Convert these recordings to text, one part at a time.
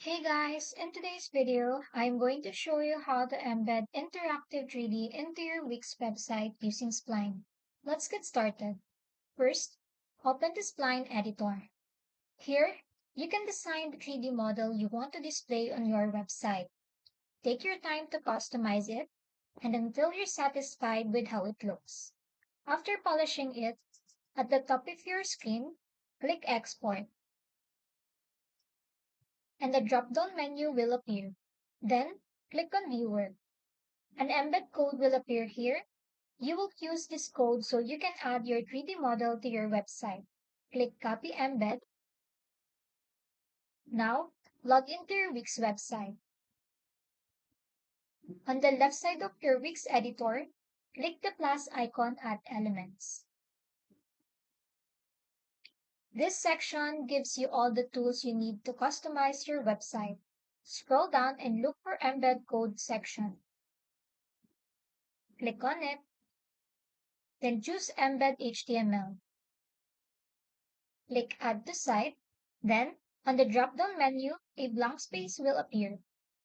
Hey guys, in today's video, I'm going to show you how to embed interactive 3D into your Wix website using Spline. Let's get started. First, open the Spline editor. Here, you can design the 3D model you want to display on your website. Take your time to customize it and until you're satisfied with how it looks. After polishing it, at the top of your screen, click Export and the drop-down menu will appear. Then, click on Viewer. An embed code will appear here. You will use this code so you can add your 3D model to your website. Click Copy Embed. Now, log into your Wix website. On the left side of your Wix editor, click the plus icon at Elements. This section gives you all the tools you need to customize your website. Scroll down and look for Embed Code section. Click on it, then choose Embed HTML. Click Add to Site. Then, on the drop-down menu, a blank space will appear.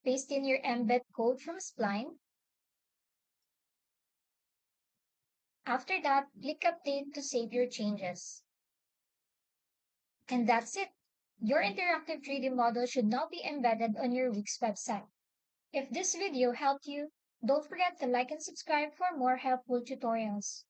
Paste in your embed code from Spline. After that, click Update to save your changes. And that's it. Your interactive 3D model should now be embedded on your Wix website. If this video helped you, don't forget to like and subscribe for more helpful tutorials.